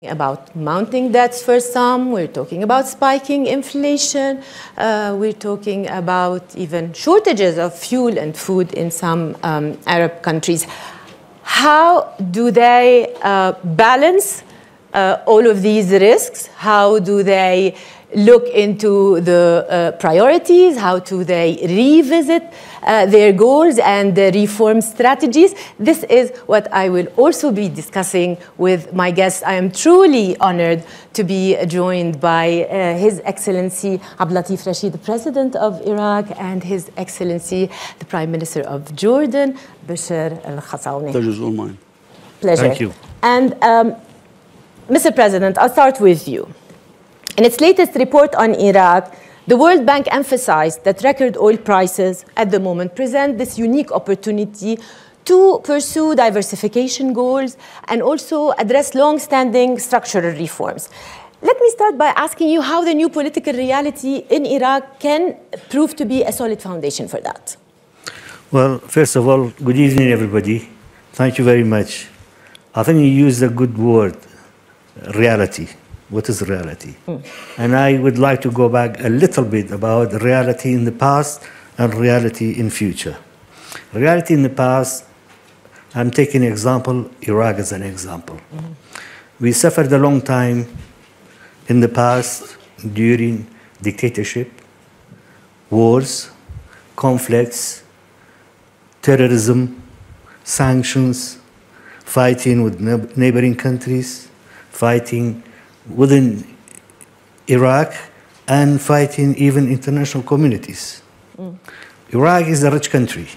about mounting debts for some, we're talking about spiking inflation, we're talking about even shortages of fuel and food in some Arab countries. How do they balance all of these risks? How do they look into the priorities? How do they revisit their goals and the reform strategies? This is what I will also be discussing with my guests. I am truly honored to be joined by His Excellency Abdelatif Rashid, the President of Iraq, and His Excellency, the Prime Minister of Jordan, Bashar al-Khazawni. Pleasure is all mine. Pleasure. Thank you. And Mr. President, I'll start with you. In its latest report on Iraq, the World Bank emphasized that record oil prices at the moment present this unique opportunity to pursue diversification goals and also address long-standing structural reforms. Let me start by asking you how the new political reality in Iraq can prove to be a solid foundation for that. Well, first of all, good evening, everybody. Thank you very much. I think you used a good word, reality. What is reality? And I would like to go back a little bit about reality in the past and reality in future. Reality in the past, I'm taking an example, Iraq as an example. We suffered a long time in the past during dictatorship, wars, conflicts, terrorism, sanctions, fighting with neighboring countries, fighting within Iraq, and fighting even international communities. Iraq is a rich country,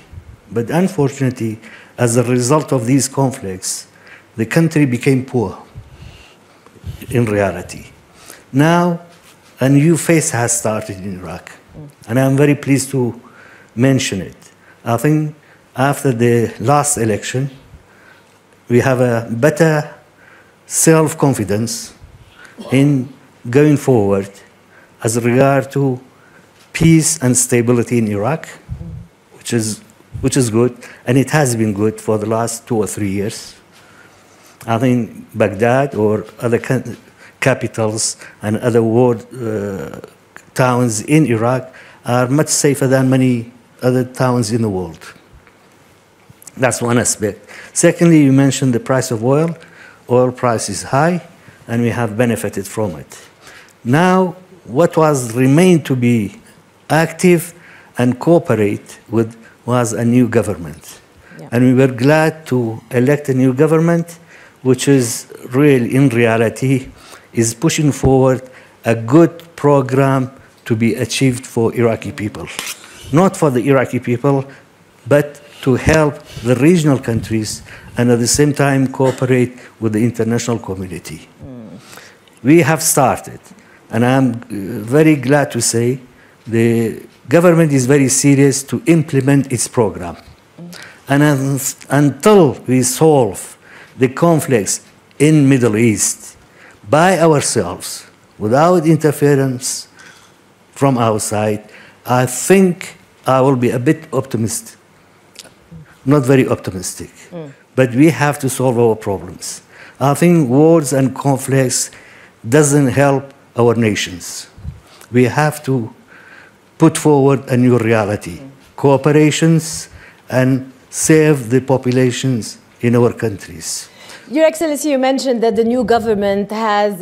but unfortunately, as a result of these conflicts, the country became poor in reality. Now, a new phase has started in Iraq, and I'm very pleased to mention it. I think after the last election, we have a better self-confidence in going forward as regard to peace and stability in Iraq, which is good, and it has been good for the last 2 or 3 years. I think Baghdad or other capitals and other world towns in Iraq are much safer than many other towns in the world. That's one aspect. Secondly, you mentioned the price of oil. Oil price is high, and we have benefited from it. Now, what was remained to be active and cooperate with was a new government. Yeah. And we were glad to elect a new government, which is really, in reality, is pushing forward a good program to be achieved for Iraqi people. Not for the Iraqi people, but to help the regional countries and at the same time cooperate with the international community. We have started, and I'm very glad to say the government is very serious to implement its program. And until we solve the conflicts in Middle East by ourselves, without interference from outside, I think I will be a bit optimistic. Not very optimistic, but we have to solve our problems. I think wars and conflicts doesn't help our nations. We have to put forward a new reality, cooperations, and save the populations in our countries. Your Excellency, you mentioned that the new government has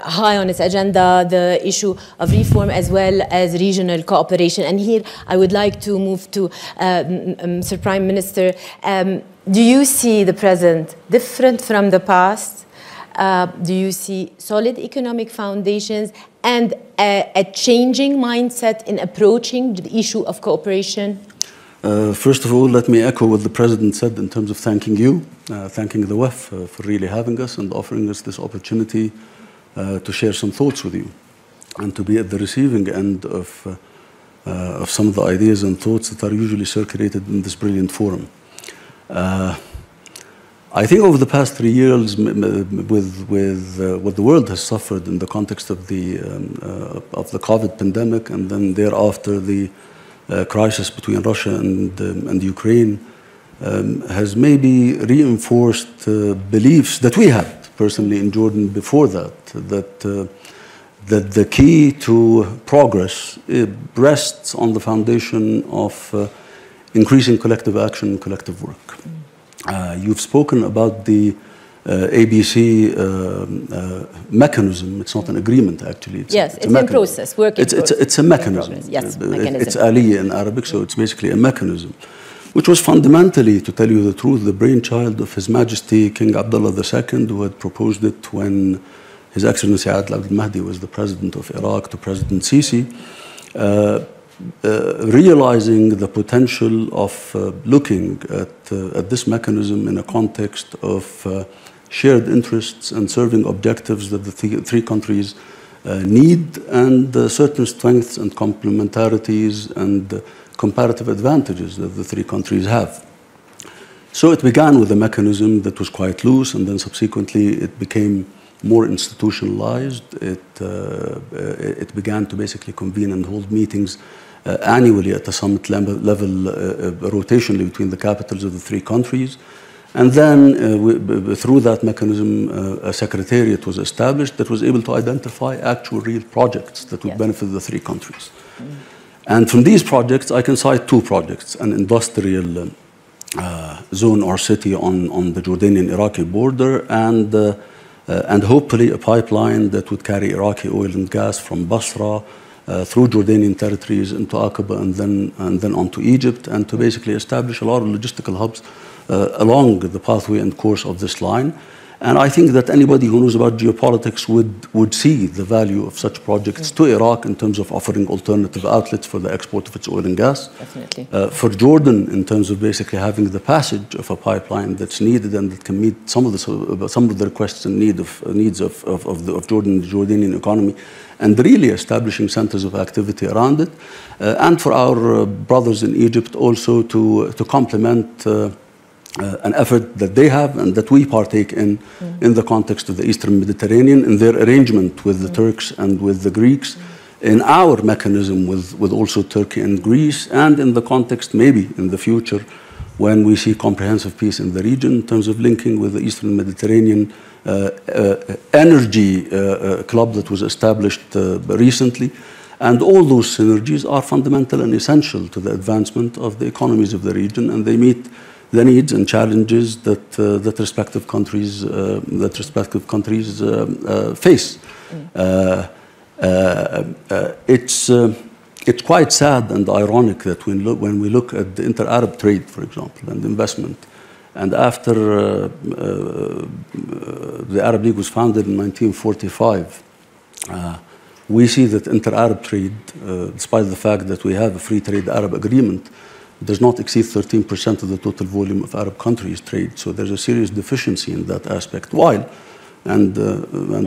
high on its agenda the issue of reform as well as regional cooperation. And here I would like to move to Sir Prime Minister. Do you see the present different from the past? Do you see solid economic foundations and a changing mindset in approaching the issue of cooperation? First of all, let me echo what the President said in terms of thanking you, thanking the WEF for really having us and offering us this opportunity to share some thoughts with you and to be at the receiving end of some of the ideas and thoughts that are usually circulated in this brilliant forum. I think over the past 3 years, with what the world has suffered in the context of the COVID pandemic, and then thereafter the crisis between Russia and Ukraine, has maybe reinforced beliefs that we had personally in Jordan before that, that the key to progress rests on the foundation of increasing collective action and collective work. You've spoken about the ABC mechanism. It's not an agreement, actually. It's in process, working process. It's a mechanism. Yes, mechanism. It's aliyah in Arabic, so it's basically a mechanism, which was fundamentally, to tell you the truth, the brainchild of His Majesty King Abdullah II, who had proposed it when His Excellency Adel Abdel Mahdi was the president of Iraq to President Sisi, realizing the potential of looking at this mechanism in a context of shared interests and serving objectives that the three countries need, and certain strengths and complementarities and comparative advantages that the three countries have. So it began with a mechanism that was quite loose, and then subsequently it became more institutionalized. It began to basically convene and hold meetings annually at the summit level, rotationally between the capitals of the three countries. And then through that mechanism, a secretariat was established that was able to identify actual real projects that would benefit the three countries. And from these projects, I can cite two projects: an industrial zone or city on the Jordanian-Iraqi border, and hopefully a pipeline that would carry Iraqi oil and gas from Basra through Jordanian territories into Aqaba and then onto Egypt, and to basically establish a lot of logistical hubs along the pathway and course of this line. And I think that anybody who knows about geopolitics would see the value of such projects to Iraq in terms of offering alternative outlets for the export of its oil and gas. Definitely. For Jordan, in terms of basically having the passage of a pipeline that's needed and that can meet some of the requests and needs of Jordan, the Jordanian economy, and really establishing centers of activity around it. And for our brothers in Egypt also to complement an effort that they have and that we partake in the context of the Eastern Mediterranean, in their arrangement with the Turks and with the Greeks, in our mechanism with also Turkey and Greece, and in the context maybe in the future when we see comprehensive peace in the region in terms of linking with the Eastern Mediterranean energy club that was established recently. And all those synergies are fundamental and essential to the advancement of the economies of the region, and they meet the needs and challenges that respective countries face. It's quite sad and ironic that when we look at the inter-Arab trade, for example, and investment, and after the Arab League was founded in 1945, we see that inter-Arab trade, despite the fact that we have a free trade Arab agreement, does not exceed 13% of the total volume of Arab countries' trade. So there's a serious deficiency in that aspect. While, and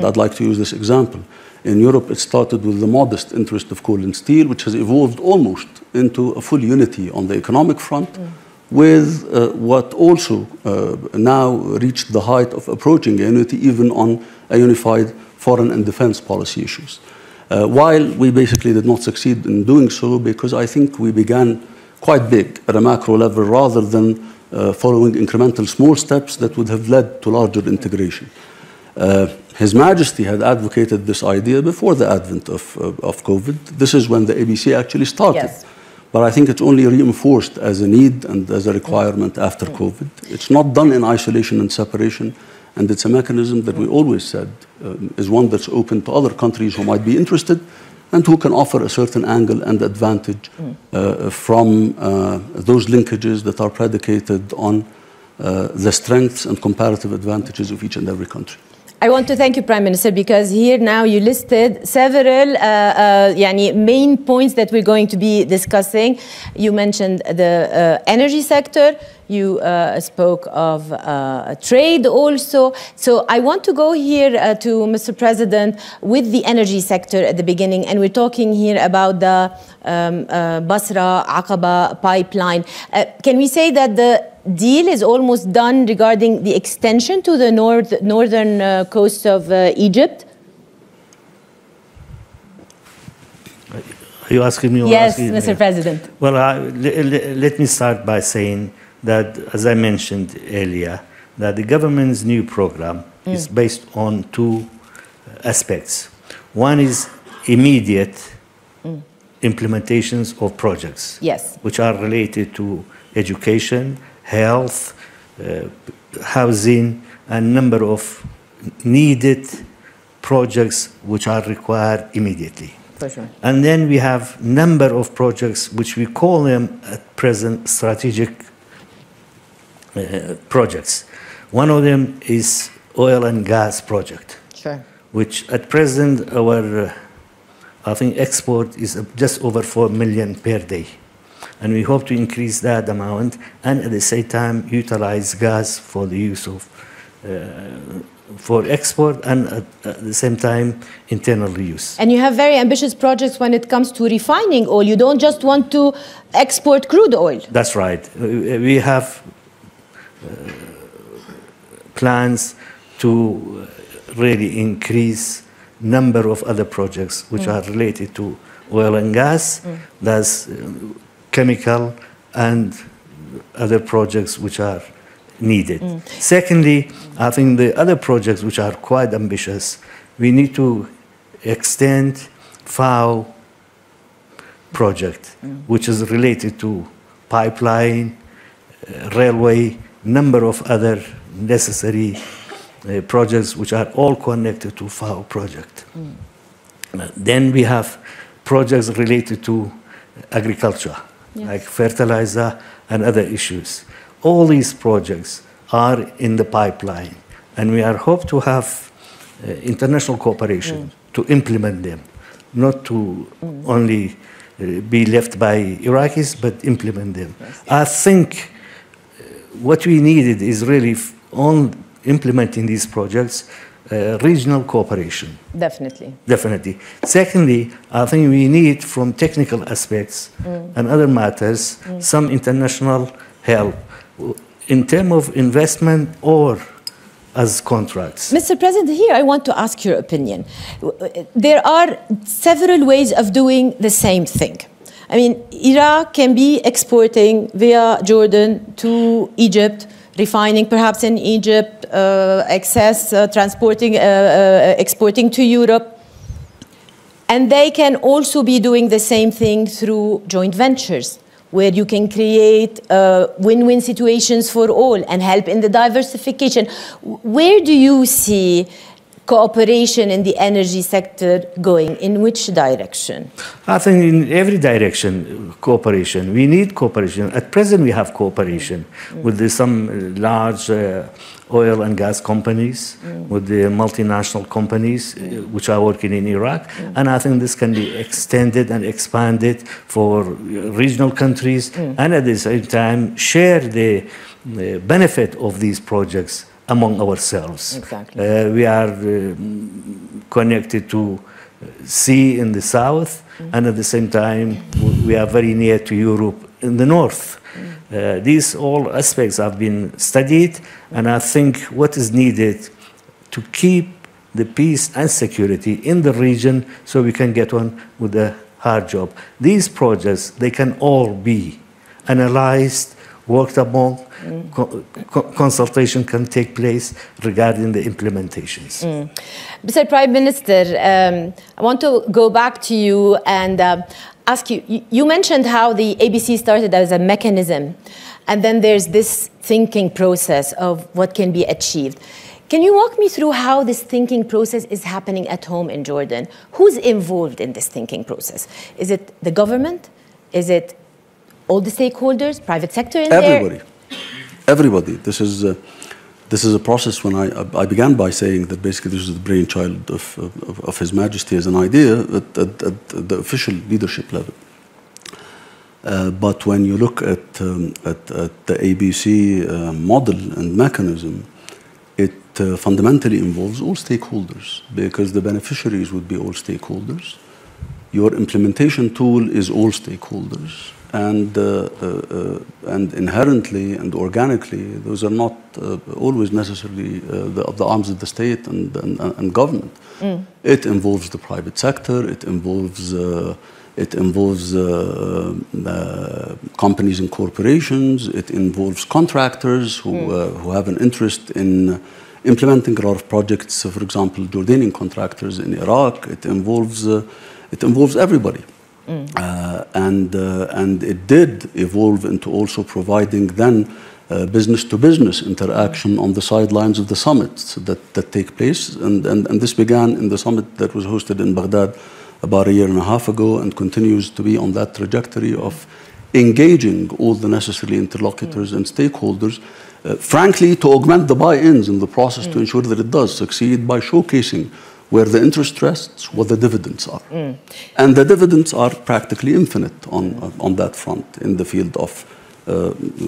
I'd like to use this example, in Europe it started with the modest interest of coal and steel, which has evolved almost into a full unity on the economic front, with what also now reached the height of approaching a unity even on a unified foreign and defense policy issues. While we basically did not succeed in doing so, because I think we began quite big at a macro level rather than following incremental small steps that would have led to larger integration. His Majesty had advocated this idea before the advent of COVID. This is when the ABC actually started. Yes. But I think it's only reinforced as a need and as a requirement after COVID. It's not done in isolation and separation, and it's a mechanism that we always said is one that's open to other countries who might be interested and who can offer a certain angle and advantage from those linkages that are predicated on the strengths and comparative advantages of each and every country. I want to thank you, Prime Minister, because here now you listed several main points that we're going to be discussing. You mentioned the energy sector. You spoke of trade also. So I want to go here to Mr. President with the energy sector at the beginning, and we're talking here about the Basra-Aqaba pipeline. Can we say that the deal is almost done regarding the extension to the northern coast of Egypt? Are you asking me? Yes, Mr. President. Well, let me start by saying that, as I mentioned earlier, that the government's new program is based on two aspects. One is immediate implementations of projects, Yes. which are related to education, health, housing, and number of needed projects which are required immediately. For sure. And then we have number of projects which we call them at present strategic projects. One of them is oil and gas project, Sure. which at present our I think export is just over 4 million per day. And we hope to increase that amount and at the same time utilize gas for the use of for export and at the same time internal use. And you have very ambitious projects when it comes to refining oil. You don't just want to export crude oil. That's right. We have plans to really increase number of other projects which are related to oil and gas, that's chemical and other projects which are needed. Secondly, I think the other projects which are quite ambitious, we need to extend FAO project, which is related to pipeline, railway, number of other necessary projects which are all connected to FAO project. Then we have projects related to agriculture, like fertilizer and other issues. All these projects are in the pipeline, and we are hope to have international cooperation to implement them, not to only be left by Iraqis, but implement them. Yes. I think what we needed is really on implementing these projects, regional cooperation. Definitely. Definitely. Secondly, I think we need from technical aspects and other matters some international help in terms of investment or as contracts. Mr. President, here I want to ask your opinion. There are several ways of doing the same thing. I mean, Iraq can be exporting via Jordan to Egypt, refining perhaps in Egypt, excess, transporting, exporting to Europe. And they can also be doing the same thing through joint ventures, where you can create win-win situations for all and help in the diversification. Where do you see cooperation in the energy sector going? In which direction? I think in every direction, cooperation. We need cooperation. At present, we have cooperation with some large oil and gas companies, with the multinational companies which are working in Iraq. And I think this can be extended and expanded for regional countries and at the same time share the benefit of these projects among ourselves. Exactly. We are connected to sea in the south, and at the same time, we are very near to Europe in the north. These all aspects have been studied, and I think what is needed to keep the peace and security in the region so we can get on with the hard job. These projects, they can all be analyzed, worked upon, consultation can take place regarding the implementations. Mr. Prime Minister, I want to go back to you and ask you, you mentioned how the ABC started as a mechanism, and then there's this thinking process of what can be achieved. Can you walk me through how this thinking process is happening at home in Jordan? Who's involved in this thinking process? Is it the government? Is it all the stakeholders, private sector in Everybody. there? Everybody. This is a process. When I began by saying that basically this is the brainchild of His Majesty as an idea at the official leadership level. But when you look at the ABC model and mechanism, it fundamentally involves all stakeholders, because the beneficiaries would be all stakeholders. Your implementation tool is all stakeholders. And inherently and organically, those are not always necessarily the arms of the state and government. It involves the private sector, it involves it involves companies and corporations, it involves contractors who have an interest in implementing a lot of projects, for example, Jordanian contractors in Iraq. It involves everybody. And it did evolve into also providing then business-to-business interaction on the sidelines of the summits that take place. And this began in the summit that was hosted in Baghdad about 1.5 years ago and continues to be on that trajectory of engaging all the necessary interlocutors and stakeholders, frankly, to augment the buy-ins in the process to ensure that it does succeed by showcasing where the interest rests, what the dividends are. And the dividends are practically infinite on that front in the field of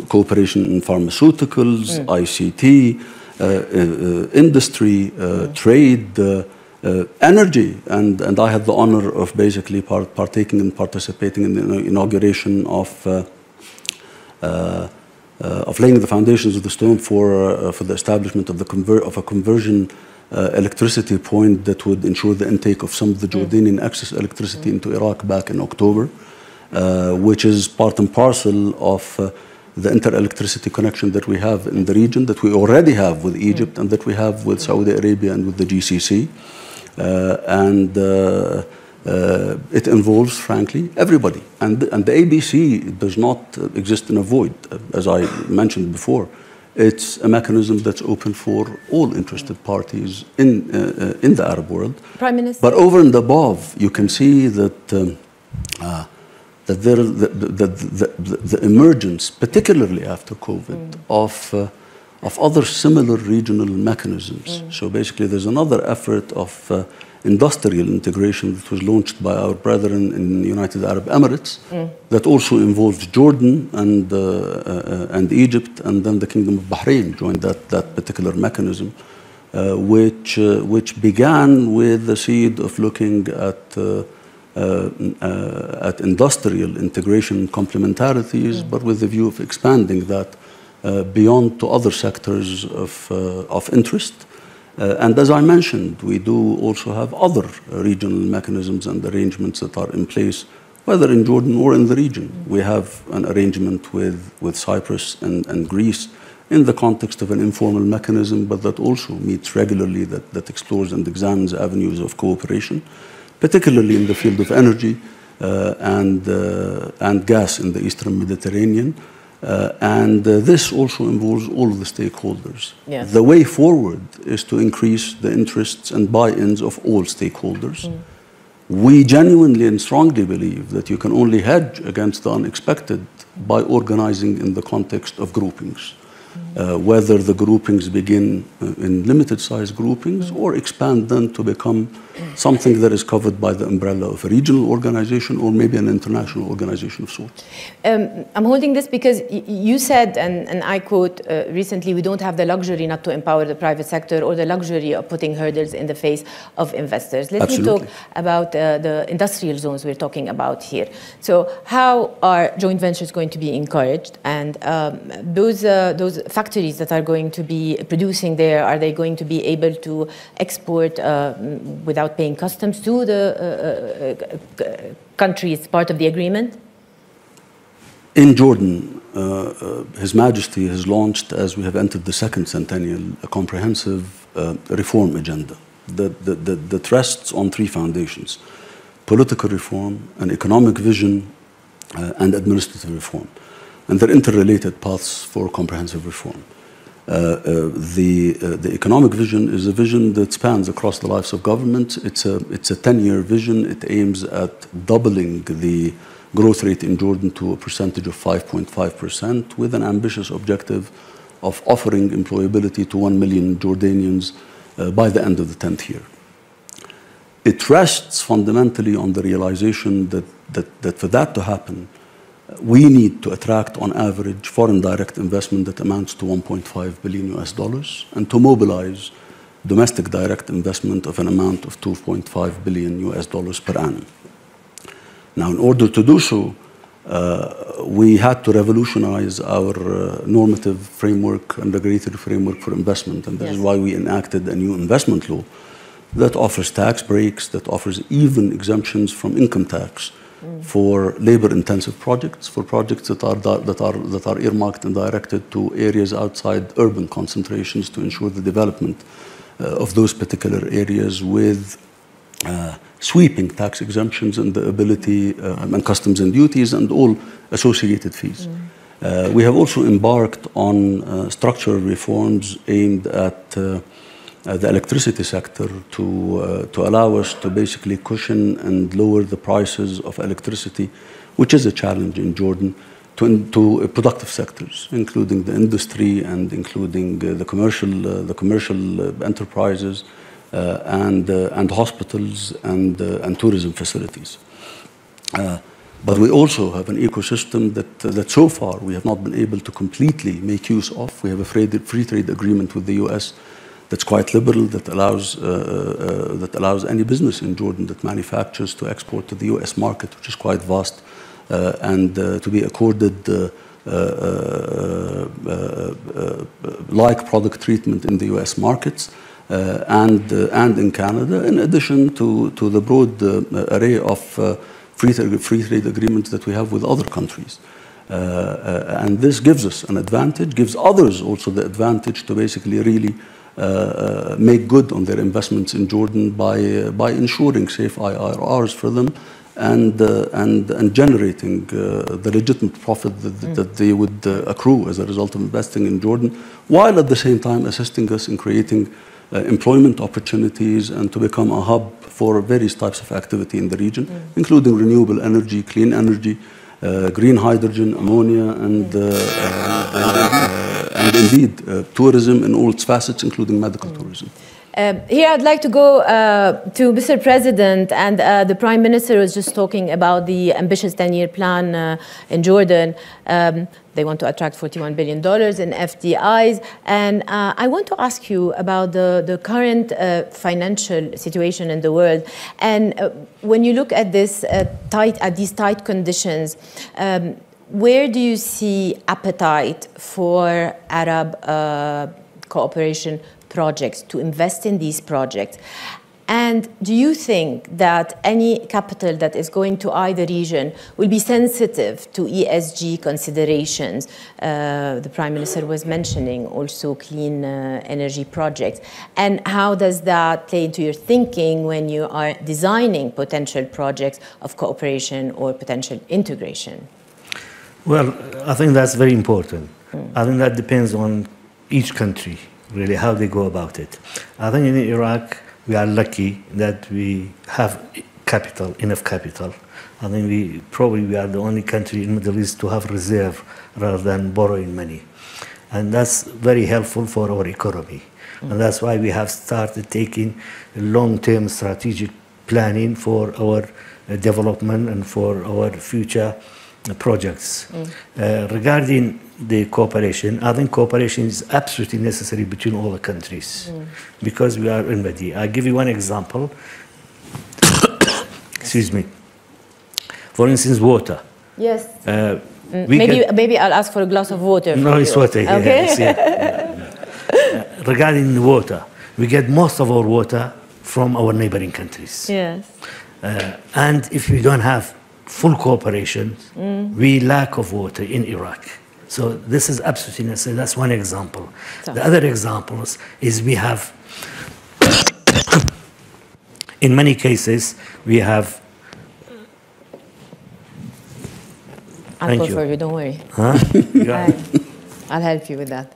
cooperation in pharmaceuticals, ICT, industry, trade, energy. And I had the honor of basically participating in the inauguration of laying the foundations of the stone for the establishment of a conversion electricity point that would ensure the intake of some of the Jordanian excess electricity into Iraq back in October, which is part and parcel of the inter-electricity connection that we have in the region, that we already have with Egypt and that we have with Saudi Arabia and with the GCC. It involves, frankly, everybody. And the ABC does not exist in a void, as I mentioned before. It's a mechanism that's open for all interested parties in the Arab world. Prime Minister. But over and above, you can see that the emergence, particularly after COVID, of other similar regional mechanisms. So basically, there's another effort of industrial integration that was launched by our brethren in the United Arab Emirates that also involves Jordan and Egypt, and then the Kingdom of Bahrain joined that particular mechanism, which began with the seed of looking at industrial integration and complementarities, but with the view of expanding that beyond to other sectors of interest. And as I mentioned, we do also have other regional mechanisms and arrangements that are in place, whether in Jordan or in the region. We have an arrangement with Cyprus and Greece in the context of an informal mechanism, but that also meets regularly, that explores and examines avenues of cooperation, particularly in the field of energy and gas in the Eastern Mediterranean. This also involves all of the stakeholders. Yes. The way forward is to increase the interests and buy-ins of all stakeholders. We genuinely and strongly believe that you can only hedge against the unexpected by organizing in the context of groupings. Whether the groupings begin in limited-sized groupings or expand then to become something that is covered by the umbrella of a regional organization or maybe an international organization of sorts. I'm holding this because you said, and I quote recently, we don't have the luxury not to empower the private sector or the luxury of putting hurdles in the face of investors. Let me talk about the industrial zones we're talking about here. So how are joint ventures going to be encouraged? And those factories that are going to be producing there, are they going to be able to export without paying customs to the countries part of the agreement? In Jordan, His Majesty has launched, as we have entered the second centennial, a comprehensive reform agenda that rests on three foundations: political reform, an economic vision, and administrative reform. And they're interrelated paths for comprehensive reform. The economic vision is a vision that spans across the lives of government. It's a 10-year vision. It aims at doubling the growth rate in Jordan to a percentage of 5.5%, with an ambitious objective of offering employability to 1 million Jordanians by the end of the 10th year. It rests fundamentally on the realization that for that to happen, we need to attract, on average, foreign direct investment that amounts to $1.5 billion and to mobilize domestic direct investment of an amount of $2.5 billion per annum. Now, in order to do so, we had to revolutionize our normative framework and regulatory framework for investment, and that is why we enacted a new investment law that offers tax breaks, that offers even exemptions from income tax for labor-intensive projects, for projects that are earmarked and directed to areas outside urban concentrations to ensure the development of those particular areas with sweeping tax exemptions and the ability and customs and duties and all associated fees. We have also embarked on structural reforms aimed at the electricity sector to allow us to basically cushion and lower the prices of electricity, which is a challenge in Jordan, to productive sectors, including the industry and including the commercial enterprises and hospitals and tourism facilities. But we also have an ecosystem that so far we have not been able to completely make use of. We have a free trade agreement with the US that's quite liberal, that allows any business in Jordan that manufactures to export to the US market, which is quite vast, and to be accorded like product treatment in the US markets and in Canada, in addition to the broad array of free trade agreements that we have with other countries. And this gives us an advantage, gives others also the advantage to basically really make good on their investments in Jordan by ensuring safe IRRs for them and generating the legitimate profit that they would accrue as a result of investing in Jordan, while at the same time assisting us in creating employment opportunities and to become a hub for various types of activity in the region, including renewable energy, clean energy, green hydrogen, ammonia, and indeed tourism in all its facets, including medical tourism. Here I'd like to go to Mr. President, and the Prime Minister was just talking about the ambitious 10-year plan in Jordan. They want to attract $41 billion in FDIs. And I want to ask you about the current financial situation in the world. And when you look at these tight conditions, where do you see appetite for Arab cooperation projects, to invest in these projects? And do you think that any capital that is going to either region will be sensitive to ESG considerations? The Prime Minister was mentioning also clean energy projects. And how does that play into your thinking when you are designing potential projects of cooperation or potential integration? Well, I think that's very important. I think that depends on each country, really, how they go about it. I think in Iraq, we are lucky that we have capital, enough capital. I think we are the only country in the Middle East to have reserve rather than borrowing money. And that's very helpful for our economy. And that's why we have started taking long-term strategic planning for our development and for our future projects. Regarding the cooperation, I think cooperation is absolutely necessary between all the countries because we are already. I'll give you one example. Excuse me. For instance, water. Yes. Maybe I'll ask for a glass of water. No, it's water. Okay. Yes, yeah. Regarding water, we get most of our water from our neighboring countries. Yes. And if we don't have full cooperation, we lack of water in Iraq. So this is absolutely necessary. That's one example. So. The other examples is we have, in many cases, we have. I'll go for you, don't worry. Huh? I'll help you with that.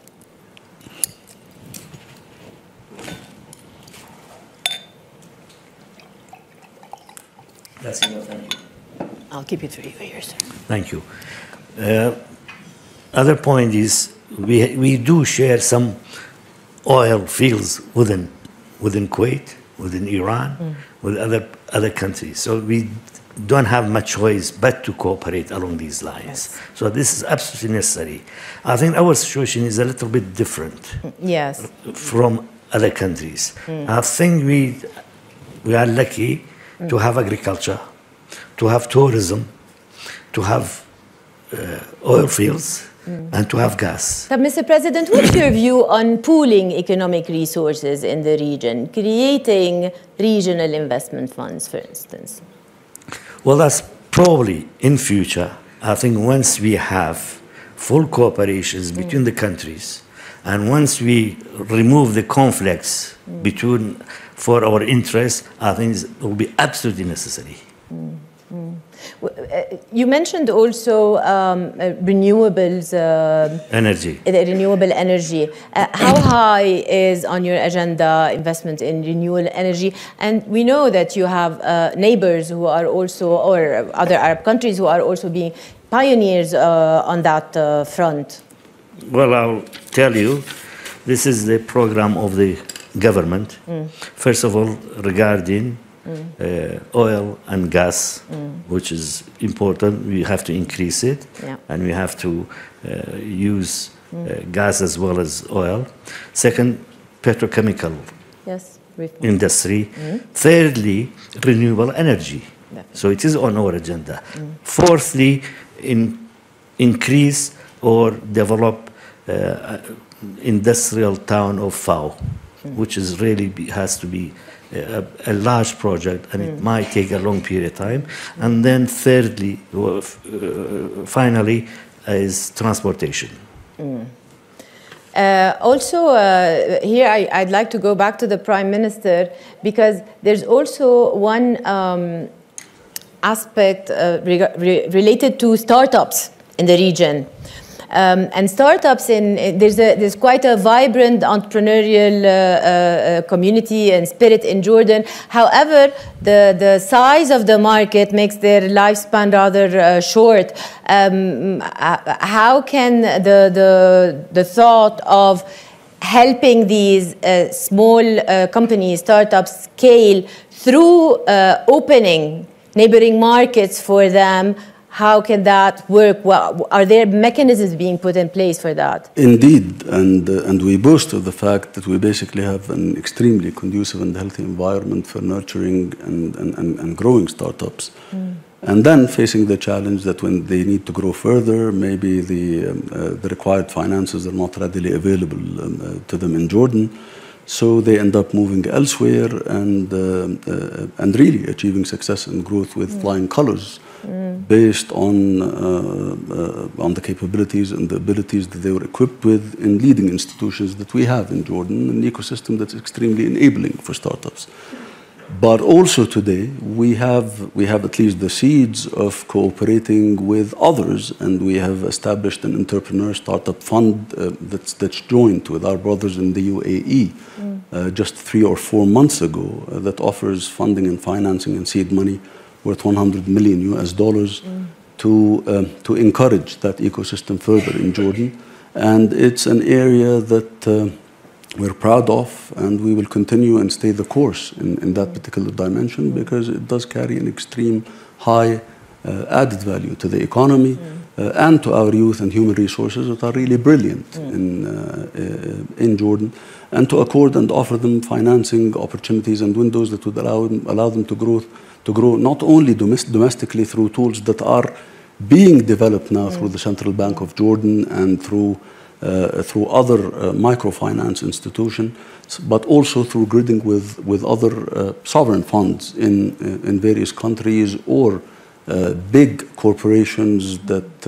That's enough, thank you. I'll keep it for you here, sir. Thank you. Other point is we do share some oil fields within Kuwait, within Iran, with other countries. So we don't have much choice but to cooperate along these lines. Yes. So this is absolutely necessary. I think our situation is a little bit different. Yes. From other countries. I think we are lucky to have agriculture, to have tourism, to have oil fields, and to have gas. So, Mr. President, what's your view on pooling economic resources in the region, creating regional investment funds, for instance? Well, that's probably in future, I think once we have full cooperations between the countries, and once we remove the conflicts between for our interests, I think it will be absolutely necessary. You mentioned also renewables. Energy. Renewable energy. How high is on your agenda investment in renewable energy? And we know that you have neighbors who are also, or other Arab countries who are also being pioneers on that front. Well, I'll tell you, this is the program of the government. First of all, regarding oil and gas, which is important. We have to increase it, and we have to use gas as well as oil. Second, petrochemical industry. Thirdly, renewable energy. So it is on our agenda. Fourthly, increase or develop industrial town of FAO, which is really has to be a large project, and it might take a long period of time. And then thirdly, finally, is transportation. Also, here I'd like to go back to the Prime Minister, because there's also one aspect related to startups in the region. And startups, there's quite a vibrant entrepreneurial community and spirit in Jordan. However, the size of the market makes their lifespan rather short. How can the thought of helping these small companies, startups, scale through opening neighboring markets for them? How can that work? Are there mechanisms being put in place for that? Indeed, and we boast of the fact that we basically have an extremely conducive and healthy environment for nurturing and growing startups. And then facing the challenge that when they need to grow further, maybe the required finances are not readily available to them in Jordan. So they end up moving elsewhere and really achieving success and growth with flying colors. Based on the capabilities and the abilities that they were equipped with in leading institutions that we have in Jordan, an ecosystem that's extremely enabling for startups. But also today, we have at least the seeds of cooperating with others, and we have established an entrepreneur startup fund that's joined with our brothers in the UAE just 3 or 4 months ago that offers funding and financing and seed money worth $100 million to encourage that ecosystem further in Jordan. And it's an area that we're proud of, and we will continue and stay the course in that particular dimension, because it does carry an extreme high added value to the economy and to our youth and human resources that are really brilliant in Jordan, and to accord and offer them financing opportunities and windows that would allow them to grow not only domestically through tools that are being developed now through the Central Bank of Jordan and through other microfinance institutions, but also through gridding with other sovereign funds in various countries, or big corporations that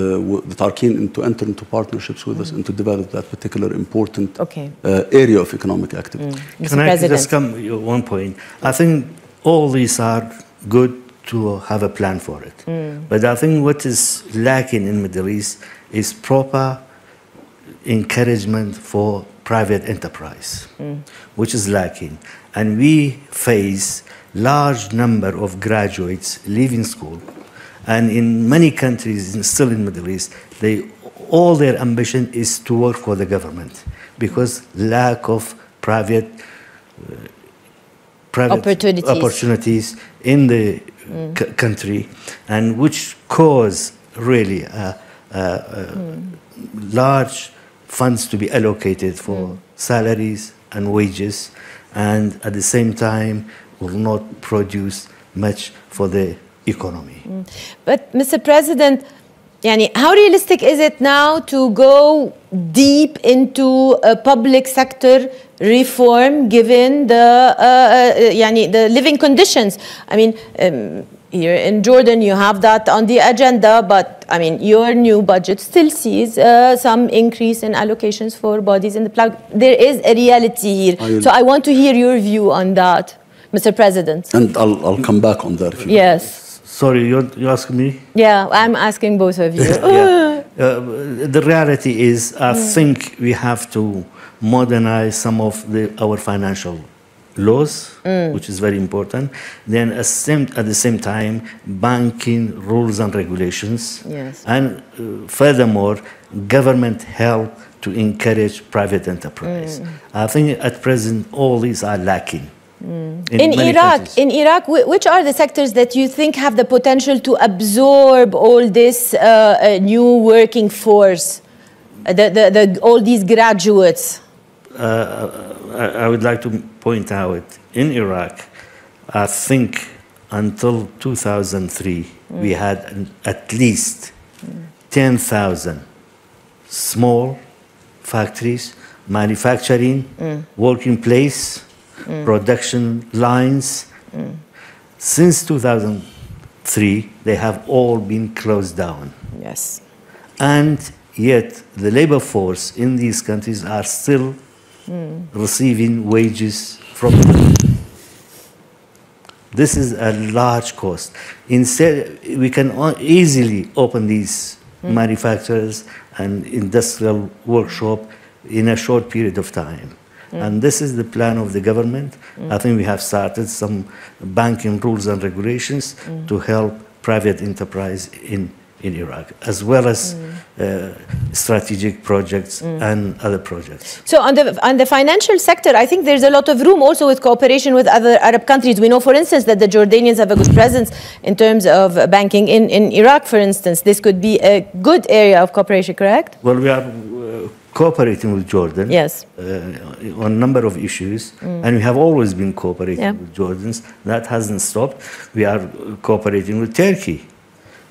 are keen to enter into partnerships with us and to develop that particular important area of economic activity. Can I just come to one point? I think all these are good to have a plan for it. But I think what is lacking in the Middle East is proper encouragement for private enterprise, which is lacking. And we face large number of graduates leaving school. And in many countries, still in the Middle East, all their ambition is to work for the government, because lack of private opportunities in the country, and which cause really large funds to be allocated for salaries and wages, and at the same time will not produce much for the economy. But Mr. President, how realistic is it now to go deep into a public sector reform, given the living conditions? I mean, Here in Jordan, you have that on the agenda, but I mean, your new budget still sees some increase in allocations for bodies in the plug. There is a reality here. So I want to hear your view on that, Mr. President. And I'll come back on that if you Yes. Sorry, you asking me? Yeah, I'm asking both of you. The reality is, I think we have to modernize some of our financial laws, which is very important. Then at the same time, banking rules and regulations. Yes. And furthermore, government help to encourage private enterprise. I think at present all these are lacking. In Iraq, which are the sectors that you think have the potential to absorb all this new working force, all these graduates? I would like to point out, in Iraq, I think until 2003, we had at least 10,000 small factories, manufacturing, working place, production lines. Since 2003, they have all been closed down. Yes. And yet, the labor force in these countries are still receiving wages from them. This is a large cost. Instead, we can easily open these manufacturers and industrial workshop in a short period of time. And this is the plan of the government. I think we have started some banking rules and regulations to help private enterprise in Iraq, as well as strategic projects and other projects. So on the financial sector, I think there's a lot of room also with cooperation with other Arab countries. We know, for instance, that the Jordanians have a good presence in terms of banking in Iraq, for instance. This could be a good area of cooperation, correct? Well, we are cooperating with Jordan, yes, on a number of issues, and we have always been cooperating with Jordans. That hasn't stopped. We are cooperating with Turkey.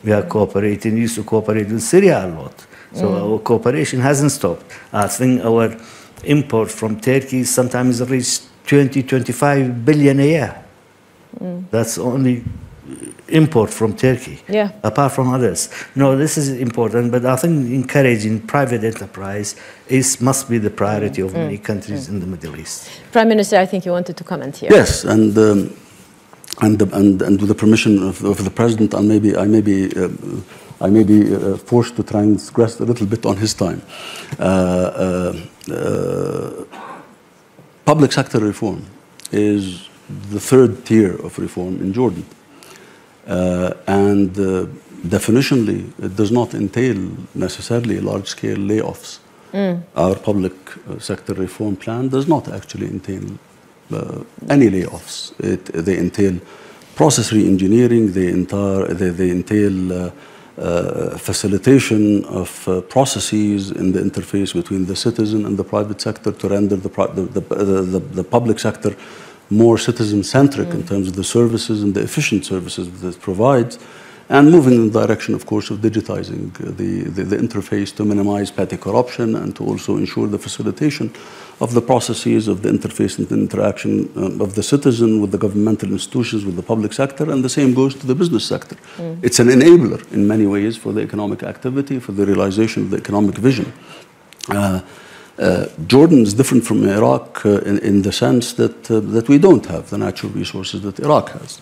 We are cooperating, used to cooperate with Syria a lot. So our cooperation hasn't stopped. I think our import from Turkey sometimes reach 20-25 billion a year. That's only import from Turkey, apart from others. No, this is important, but I think encouraging private enterprise must be the priority of many countries in the Middle East. Prime Minister, I think you wanted to comment here. Yes, and with the permission of the President, I may be forced to transgress a little bit on his time. Public sector reform is the third tier of reform in Jordan. And definitionally, it does not entail necessarily large-scale layoffs. Our public sector reform plan does not actually entail any layoffs. They entail process re-engineering, they entail facilitation of processes in the interface between the citizen and the private sector to render the public sector more citizen-centric in terms of the services and the efficient services that it provides, and moving in the direction, of course, of digitizing the interface to minimize petty corruption and to also ensure the facilitation of the processes of the interface and the interaction of the citizen with the governmental institutions, with the public sector, and the same goes to the business sector. It's an enabler in many ways for the economic activity, for the realization of the economic vision. Jordan is different from Iraq in the sense that we don't have the natural resources that Iraq has.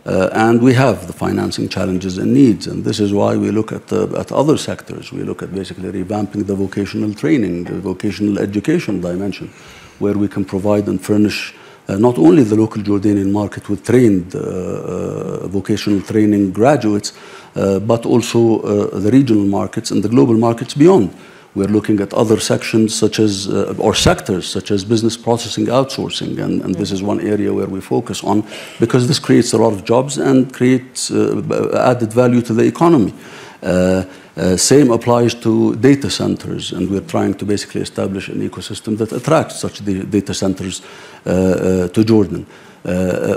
And we have the financing challenges and needs, and this is why we look at other sectors. We look at basically revamping the vocational training, the vocational education dimension, where we can provide and furnish not only the local Jordanian market with trained vocational training graduates, but also the regional markets and the global markets beyond. We're looking at other sections such as, or sectors such as business processing outsourcing, and this is one area where we focus on because this creates a lot of jobs and creates added value to the economy. Same applies to data centers, and we're trying to basically establish an ecosystem that attracts such data centers to Jordan.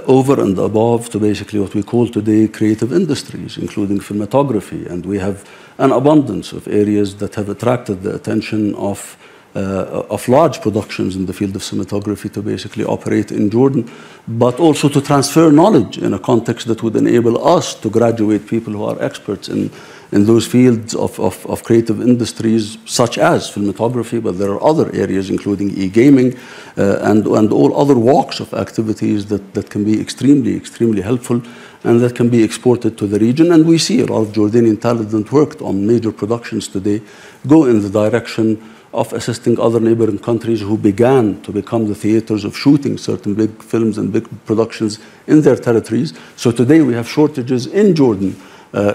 Over and above to basically what we call today creative industries, including cinematography, and we have an abundance of areas that have attracted the attention of of large productions in the field of cinematography to basically operate in Jordan, but also to transfer knowledge in a context that would enable us to graduate people who are experts in those fields of creative industries, such as cinematography, but there are other areas, including e-gaming and all other walks of activities that can be extremely, extremely helpful and that can be exported to the region. And we see a lot of Jordanian talent that worked on major productions today go in the direction of assisting other neighboring countries who began to become the theaters of shooting certain big films and big productions in their territories. So today we have shortages in Jordan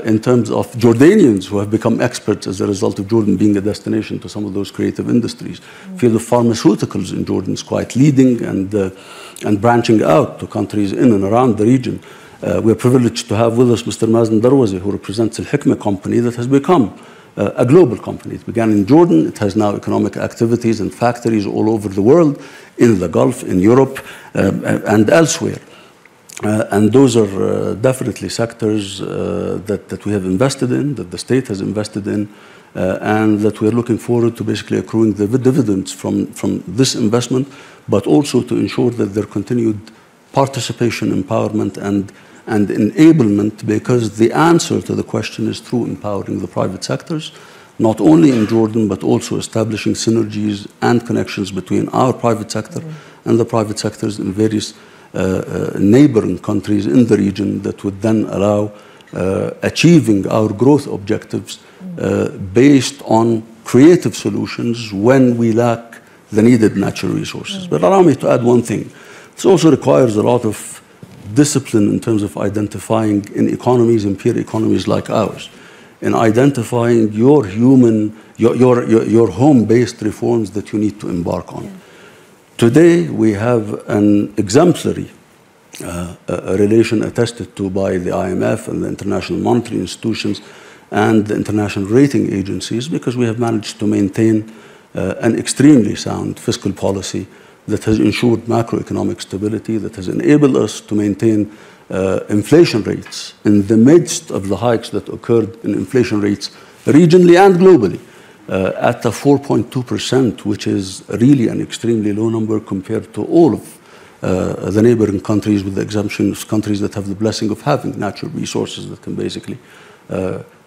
in terms of Jordanians who have become experts as a result of Jordan being a destination to some of those creative industries. Field of pharmaceuticals in Jordan is quite leading and branching out to countries in and around the region. We're privileged to have with us Mr. Mazen Darwazi, who represents Al Hikmah company that has become a global company. It began in Jordan. It has now economic activities and factories all over the world, in the Gulf, in Europe, and elsewhere. And those are definitely sectors that we have invested in, that the state has invested in, and that we're looking forward to basically accruing the dividends from this investment, but also to ensure that their continued participation, empowerment, and enablement, because the answer to the question is through empowering the private sectors, not only in Jordan, but also establishing synergies and connections between our private sector and the private sectors in various neighboring countries in the region that would then allow achieving our growth objectives based on creative solutions when we lack the needed natural resources. But allow me to add one thing. This also requires a lot of discipline in terms of identifying in economies, in peer economies like ours, in identifying your home-based reforms that you need to embark on. Today, we have an exemplary relation attested to by the IMF and the international monetary institutions and the international rating agencies, because we have managed to maintain an extremely sound fiscal policy that has ensured macroeconomic stability, that has enabled us to maintain inflation rates in the midst of the hikes that occurred in inflation rates regionally and globally at a 4.2%, which is really an extremely low number compared to all of the neighboring countries, with the exemption of countries that have the blessing of having natural resources that can basically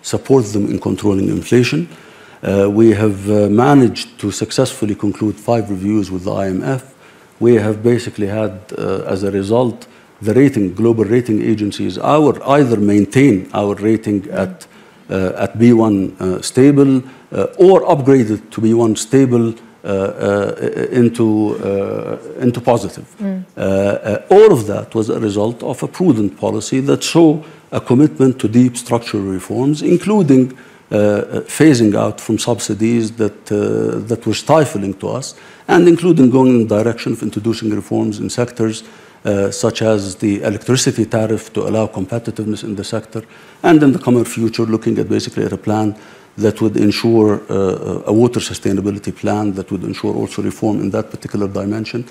support them in controlling inflation. We have managed to successfully conclude 5 reviews with the IMF. We have basically had, as a result, the global rating agencies either maintain our rating at B1 stable or upgraded to B1 stable into positive. All of that was a result of a prudent policy that saw a commitment to deep structural reforms, including phasing out from subsidies that were stifling to us, and including going in the direction of introducing reforms in sectors such as the electricity tariff to allow competitiveness in the sector, and in the coming future looking at basically at a plan that would ensure a water sustainability plan that would ensure also reform in that particular dimension,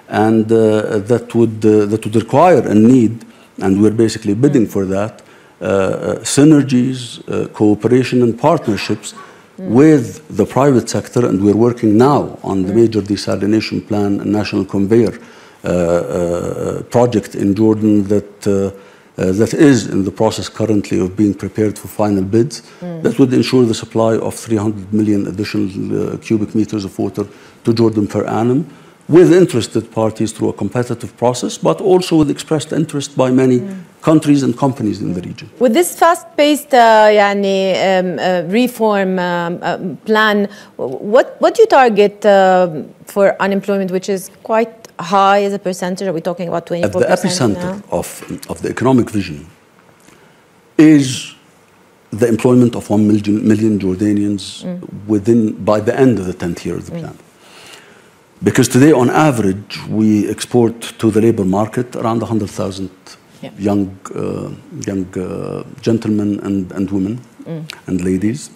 and that would require a need, and we're basically bidding for that, synergies, cooperation and partnerships with the private sector. And we're working now on the major desalination plan and national conveyor project in Jordan that is in the process currently of being prepared for final bids, that would ensure the supply of 300 million additional cubic meters of water to Jordan per annum, with interested parties through a competitive process, but also with expressed interest by many countries and companies in the region. With this fast-paced reform plan, what do you target for unemployment, which is quite high as a percentage? Are we talking about 24%? At the epicenter of the economic vision is the employment of 1 million Jordanians by the end of the 10th year of the plan. Because today, on average, we export to the labor market around 100,000 young gentlemen and women and ladies.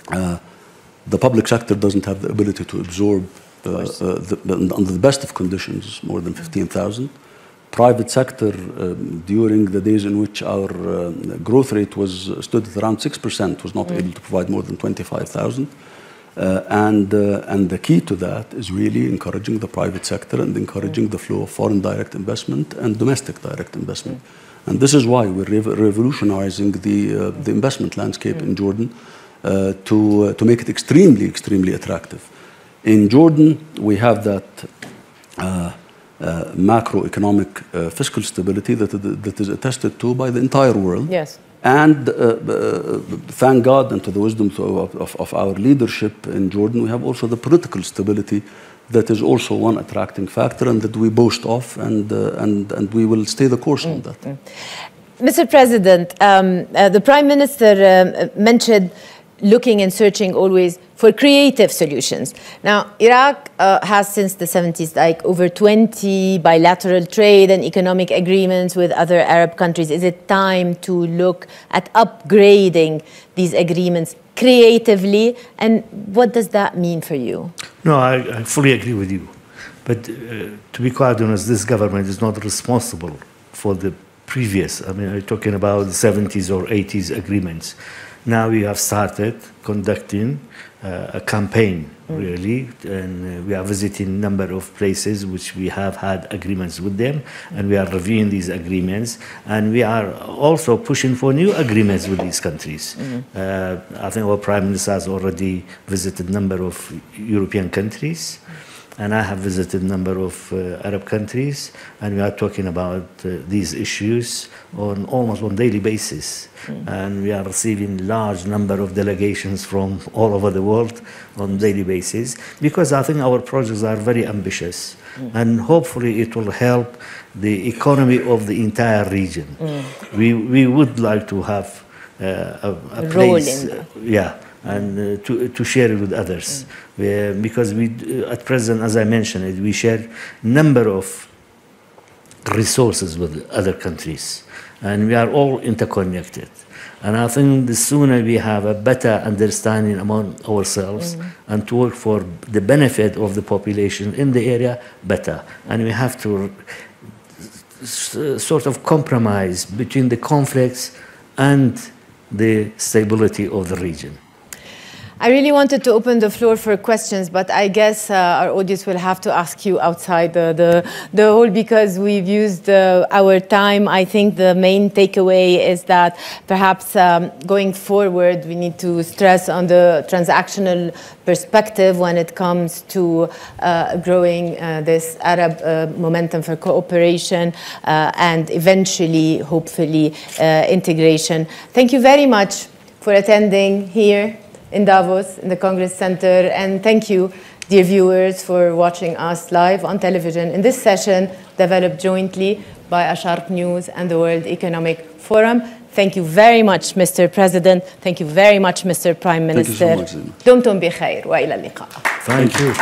The public sector doesn't have the ability to absorb, under the best of conditions, more than 15,000. Private sector, during the days in which our growth rate stood at around 6%, was not able to provide more than 25,000. And the key to that is really encouraging the private sector and encouraging the flow of foreign direct investment and domestic direct investment. And this is why we're revolutionizing the investment landscape in Jordan to make it extremely, extremely attractive. In Jordan, we have that macroeconomic fiscal stability that is attested to by the entire world. Yes. And thank God and to the wisdom of our leadership in Jordan, we have also the political stability that is also one attracting factor and that we boast of, and we will stay the course on that. Mr. President, the Prime Minister mentioned looking and searching always for creative solutions. Now, Iraq has since the 70s like over 20 bilateral trade and economic agreements with other Arab countries. Is it time to look at upgrading these agreements creatively? And what does that mean for you? No, I fully agree with you. But to be quite honest, this government is not responsible for the previous, I mean, I'm talking about the 70s or 80s agreements. Now we have started conducting a campaign, really, and we are visiting a number of places which we have had agreements with them, and we are reviewing these agreements, and we are also pushing for new agreements with these countries. I think our Prime Minister has already visited a number of European countries, and I have visited a number of Arab countries, and we are talking about these issues on almost on daily basis. And we are receiving large number of delegations from all over the world on daily basis, because I think our projects are very ambitious, and hopefully it will help the economy of the entire region. We would like to have a place, and to share it with others. Because we, at present, as I mentioned, we share number of resources with other countries, and we are all interconnected. And I think the sooner we have a better understanding among ourselves and to work for the benefit of the population in the area, better. And we have to sort of compromise between the conflicts and the stability of the region. I really wanted to open the floor for questions, but I guess our audience will have to ask you outside the hall, because we've used our time. I think the main takeaway is that perhaps going forward, we need to stress on the transactional perspective when it comes to growing this Arab momentum for cooperation and eventually, hopefully, integration. Thank you very much for attending here in Davos, in the Congress Center, and thank you, dear viewers, for watching us live on television in this session developed jointly by Asharq News and the World Economic Forum. Thank you very much, Mr. President. Thank you very much, Mr. Prime Minister. Thank you so much. دمتم بخير وإلى اللقاء. Thank you.